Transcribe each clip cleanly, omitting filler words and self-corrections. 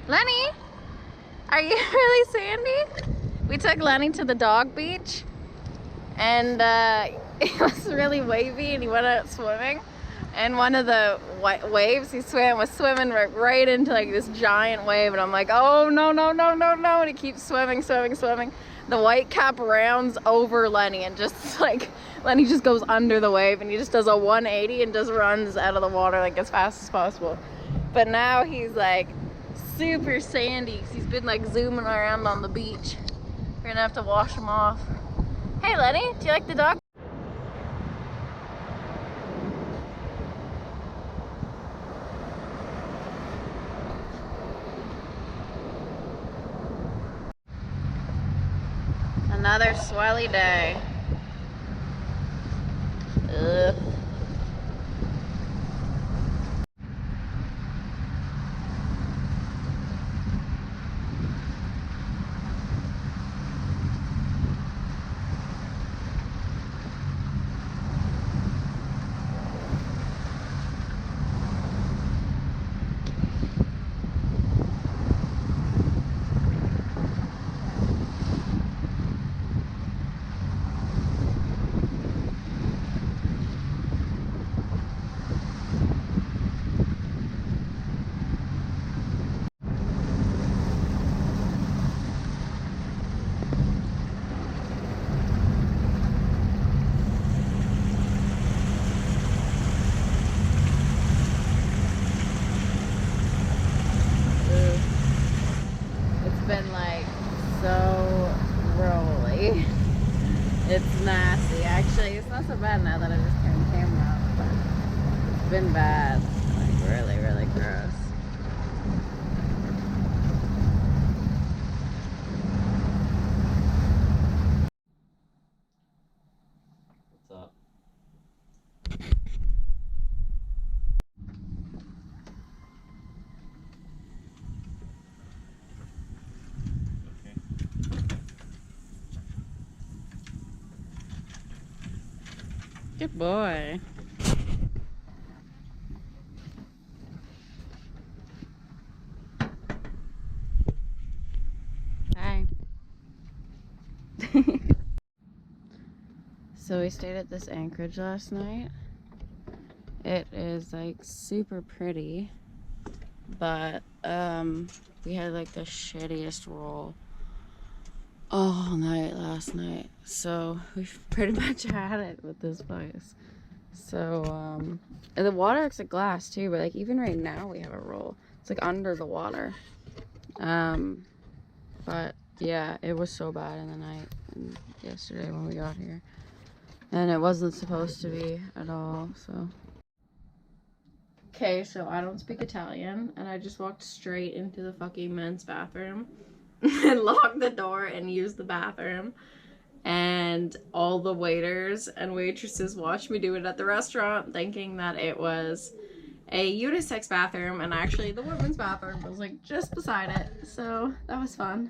Lenny, are you really sandy? We took Lenny to the dog beach and it was really wavy and he went out swimming. And one of the waves he swam was swimming right into like this giant wave, and I'm like, oh no, no, no, no, no, and he keeps swimming, swimming, swimming. The white cap rounds over Lenny and just like, Lenny just goes under the wave and he just does a 180 and just runs out of the water like as fast as possible. But now he's like super sandy. He's been like zooming around on the beach. We're gonna have to wash him off. Hey Lenny, do you like the dog? Another swelly day. Ugh. Been like so rolly. It's nasty. Actually, it's not so bad now that I just turned the camera off, but it's been bad. Like really, really gross. What's up? Good boy. Hi. So we stayed at this anchorage last night. It is like super pretty, but we had like the shittiest roll all night last night, so we've pretty much had it with this place. So and the water looks like glass too, but like even right now we have a roll. It's like under the water. But yeah, it was so bad in the night and yesterday when we got here, and it wasn't supposed to be at all. So okay, so I don't speak Italian, and I just walked straight into the fucking men's bathroom and locked the door and used the bathroom, and all the waiters and waitresses watched me do it at the restaurant thinking that it was a unisex bathroom, and actually the women's bathroom was like just beside it, so that was fun.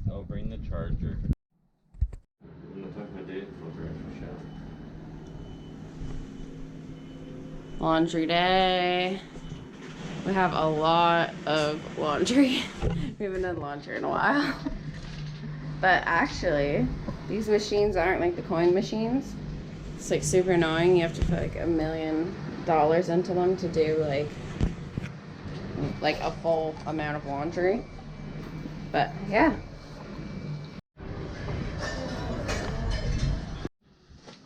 I'll bring the charger. Laundry day. We have a lot of laundry. We haven't done laundry in a while. But actually, these machines aren't like the coin machines. It's like super annoying. You have to put like $1 million into them to do like a full amount of laundry. But yeah.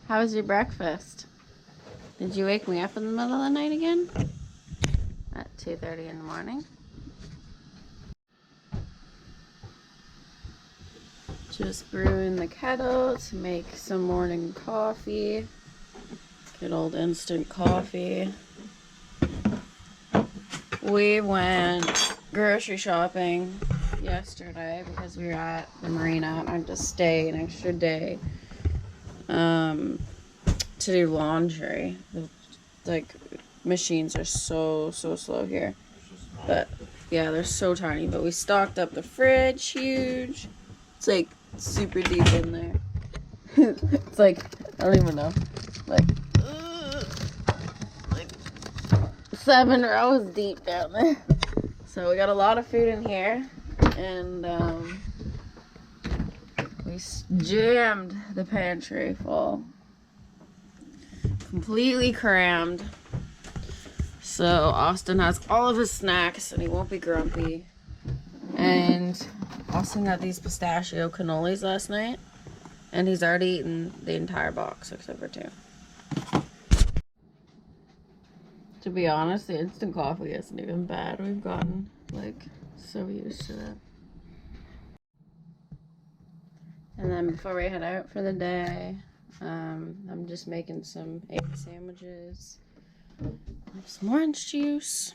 How was your breakfast? Did you wake me up in the middle of the night again? At 2:30 in the morning. Just brewing the kettle to make some morning coffee. Good old instant coffee. We went grocery shopping yesterday because we were at the marina and I had to stay an extra day to do laundry. Like, machines are so slow here, but yeah, they're so tiny. But we stocked up the fridge, huge. It's like super deep in there. It's like, I don't even know, like 7 rows deep down there. So we got a lot of food in here, and we jammed the pantry full. Completely crammed. So Austin has all of his snacks and he won't be grumpy. And Austin got these pistachio cannolis last night, and he's already eaten the entire box except for 2. To be honest, the instant coffee isn't even bad. We've gotten like so used to it. And then before we head out for the day, I'm just making some egg sandwiches. Some orange juice.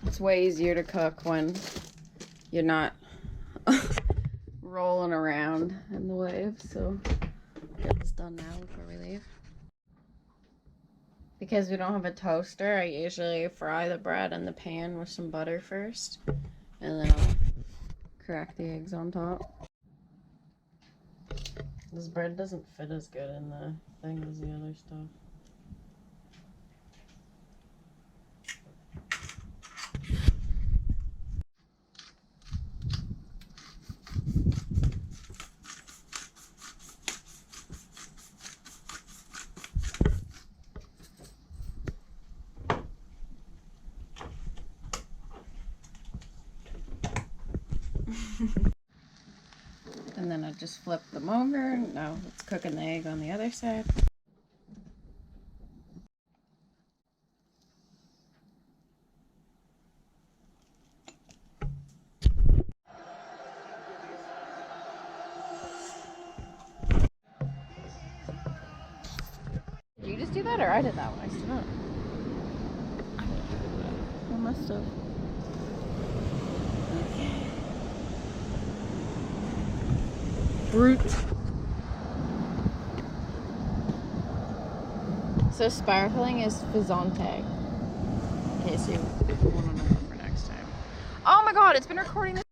It's way easier to cook when you're not rolling around in the waves, so get this done now before we leave. Because we don't have a toaster, I usually fry the bread in the pan with some butter first, and then I'll crack the eggs on top. This bread doesn't fit as good in the thing as the other stuff. And then I just flip them over. Now it's cooking the egg on the other side. Did you just do that, or I did that one? I stood up. I must have. Okay. Brute. So sparkling is Fizzante. In case you want to know for next time. Oh my god, it's been recording this.